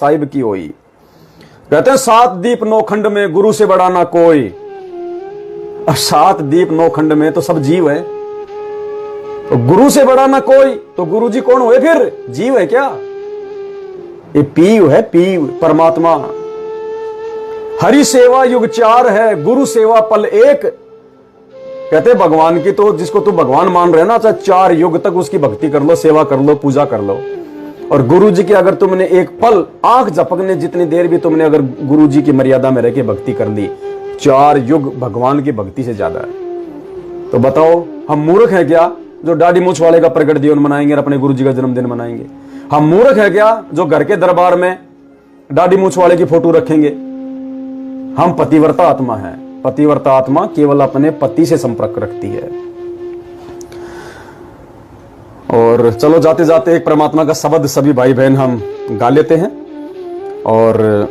साहिब की होई। कहते हैं 7 दीप 9 खंड में गुरु से बड़ा ना कोई। 7 दीप 9 खंड में तो सब जीव है, तो गुरु से बड़ा ना कोई। तो गुरु जी कौन हुए फिर? जीव है क्या? ये पीव है, पीव परमात्मा। हरि सेवा युग 4 है, गुरु सेवा पल 1। कहते भगवान की तो जिसको तू भगवान मान रहे ना, चाहे 4 युग तक उसकी भक्ति कर लो, सेवा कर लो, पूजा कर लो। और गुरु जी की अगर तुमने एक पल आंख झपकने जितनी देर भी तुमने अगर गुरु जी की मर्यादा में रह के भक्ति कर ली, 4 युग भगवान की भक्ति से ज्यादा है। तो बताओ हम मूर्ख हैं क्या जो दाढ़ी मूछ वाले का प्रकट दिवस मनाएंगे और अपने गुरु जी का जन्मदिन मनाएंगे? हम मूर्ख हैं क्या जो घर के दरबार में दाढ़ी मूछ वाले की फोटो रखेंगे? हम पतिव्रता आत्मा हैं। पतिव्रता आत्मा केवल अपने पति से संपर्क रखती है। और चलो जाते जाते एक परमात्मा का शब्द सभी भाई बहन हम गा लेते हैं, और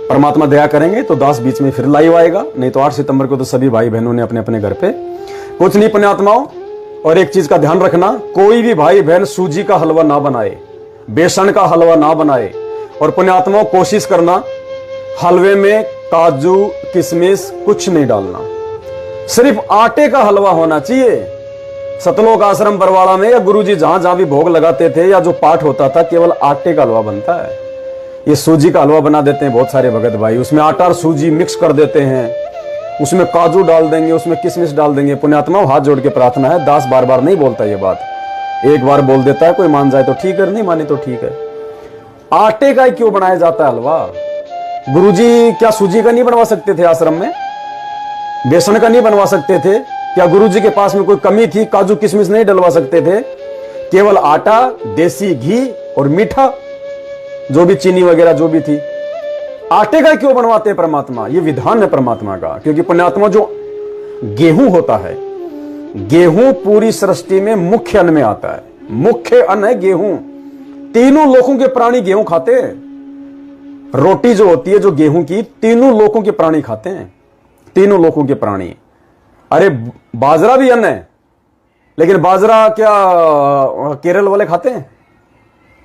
परमात्मा दया करेंगे तो दास बीच में फिर लाइव आएगा, नहीं तो 8 सितंबर को तो सभी भाई बहनों ने अपने अपने घर पे। कुछ नहीं पुण्यात्माओं, और एक चीज का ध्यान रखना, कोई भी भाई बहन सूजी का हलवा ना बनाए, बेसन का हलवा ना बनाए। और पुण्यात्माओं कोशिश करना हलवे में काजू किशमिश कुछ नहीं डालना, सिर्फ आटे का हलवा होना चाहिए। सतलोक आश्रम बरवाड़ा में या गुरुजी जहां जहां भी भोग लगाते थे या जो पाठ होता था, केवल आटे का हलवा बनता है। ये सूजी का हलवा बना देते हैं बहुत सारे भगत भाई, उसमें आटा और सूजी मिक्स कर देते हैं, उसमें काजू डाल देंगे, उसमें किशमिश डाल देंगे। पुण्यात्माओं हाथ जोड़ के प्रार्थना है, दास बार बार नहीं बोलता ये बात, एक बार बोल देता है, कोई मान जाए तो ठीक है, नहीं माने तो ठीक है। आटे का क्यों बनाया जाता है हलवा? गुरुजी क्या सूजी का नहीं बनवा सकते थे? आश्रम में बेसन का नहीं बनवा सकते थे क्या? गुरुजी के पास में कोई कमी थी? काजू किशमिश नहीं डलवा सकते थे? केवल आटा, देसी घी और मीठा, जो भी चीनी वगैरह जो भी थी, आटे का क्यों बनवाते हैं परमात्मा? ये विधान है परमात्मा का। क्योंकि पुण्यात्मा जो गेहूं होता है, गेहूं पूरी सृष्टि में मुख्य अन्न में आता है, मुख्य अन्न है गेहूं। तीनों लोकों के प्राणी गेहूं खाते हैं। रोटी जो होती है जो गेहूं की, तीनों लोकों के प्राणी खाते हैं, तीनों लोकों के प्राणी। अरे बाजरा भी अन्न है, लेकिन बाजरा क्या केरल वाले खाते हैं?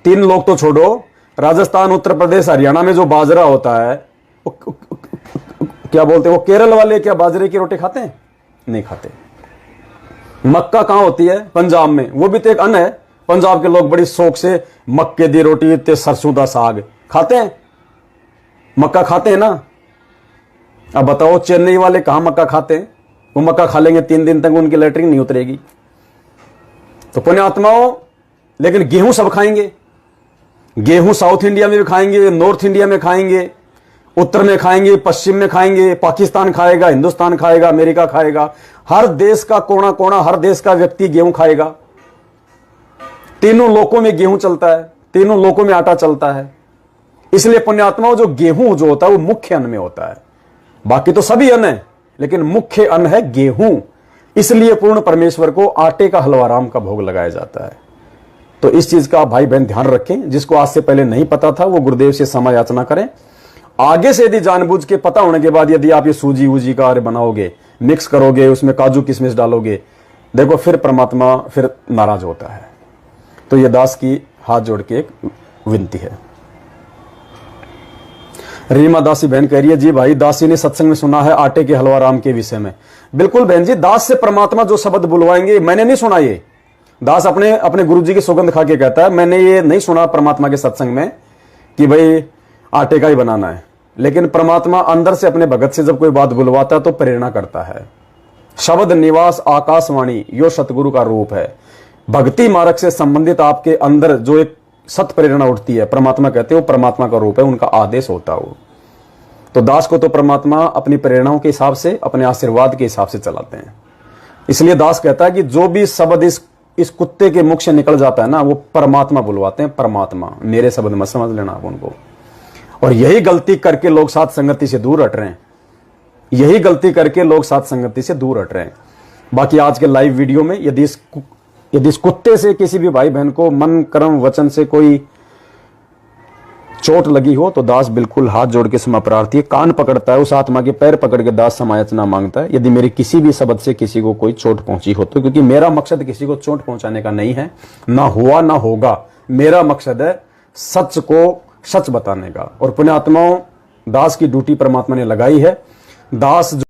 3 लोग तो छोड़ो, राजस्थान उत्तर प्रदेश हरियाणा में जो बाजरा होता है क्या बोलते हैं, वो केरल वाले क्या बाजरे की रोटी खाते हैं? नहीं खाते। मक्का कहां होती है? पंजाब में, वो भी तो एक अन्न है। पंजाब के लोग बड़ी शौक से मक्के दी रोटी ते सरसों का साग खाते हैं, मक्का खाते हैं ना। अब बताओ चेन्नई वाले कहां मक्का खाते हैं? वो मक्का खा लेंगे 3 दिन तक उनकी लैट्रिन नहीं उतरेगी। तो पुण्यात्माओं, लेकिन गेहूं सब खाएंगे। गेहूं साउथ इंडिया में भी खाएंगे, नॉर्थ इंडिया में खाएंगे, उत्तर में खाएंगे, पश्चिम में खाएंगे, पाकिस्तान खाएगा, हिंदुस्तान खाएगा, अमेरिका खाएगा, हर देश का कोना कोना, हर देश का व्यक्ति गेहूं खाएगा। तीनों लोकों में गेहूं चलता है, तीनों लोकों में आटा चलता है। इसलिए पुण्यात्माओं जो गेहूं जो होता है वो मुख्य अन्न में होता है। बाकी तो सभी अन्न है, लेकिन मुख्य अन्न है गेहूं। इसलिए पूर्ण परमेश्वर को आटे का हलवा राम का भोग लगाया जाता है। तो इस चीज का भाई बहन ध्यान रखें। जिसको आज से पहले नहीं पता था वो गुरुदेव से क्षमा याचना करें। आगे से यदि जानबूझ के पता होने के बाद यदि आप ये सूजी वूजी का बनाओगे, मिक्स करोगे, उसमें काजू किशमिश डालोगे, देखो फिर परमात्मा फिर नाराज होता है। तो ये दास की हाथ जोड़ के एक विनती है। रीमा दासी बहन कह रही है, जी भाई दासी ने सत्संग में सुना है आटे के हलवा राम के विषय में। बिल्कुल बहन जी, दास से परमात्मा जो शब्द बुलवाएंगे, मैंने नहीं सुना ये। दास अपने अपने गुरु जी की सौगंध खा के कहता है, मैंने ये नहीं सुना परमात्मा के सत्संग में कि भाई आटे का ही बनाना है। लेकिन परमात्मा अंदर से अपने भगत से जब कोई बात बुलवाता है तो प्रेरणा करता है। शब्द निवास आकाशवाणी यो सतगुरु का रूप है। भक्ति मार्ग से संबंधित आपके अंदर जो एक सत प्रेरणा उठती है, परमात्मा कहते हैं वो परमात्मा का रूप है, उनका आदेश होता हो। तो दास को तो परमात्मा अपनी प्रेरणाओं के हिसाब से, अपने आशीर्वाद के हिसाब से चलाते हैं। इसलिए दास कहता है कि जो भी शब्द इस कुत्ते के मुख से निकल जाता है ना, वो परमात्मा बुलवाते हैं। परमात्मा मेरे शब्द मत समझ लेना आप उनको। और यही गलती करके लोग साथ संगति से दूर हट रहे हैं, यही गलती करके लोग साथ संगति से दूर हट रहे हैं। बाकी आज के लाइव वीडियो में यदि इस कुत्ते से किसी भी भाई बहन को मन कर्म वचन से कोई चोट लगी हो तो दास बिल्कुल हाथ जोड़ के क्षमा प्रार्थी है। कान पकड़ता है, उस आत्मा के पैर पकड़ के दास समायाचना मांगता है। यदि मेरे किसी भी शब्द से किसी को कोई चोट पहुंची हो तो, क्योंकि मेरा मकसद किसी को चोट पहुंचाने का नहीं है, ना हुआ ना होगा। मेरा मकसद है सच को सच बताने का। और पुण्यात्माओं, दास की ड्यूटी परमात्मा ने लगाई है। दास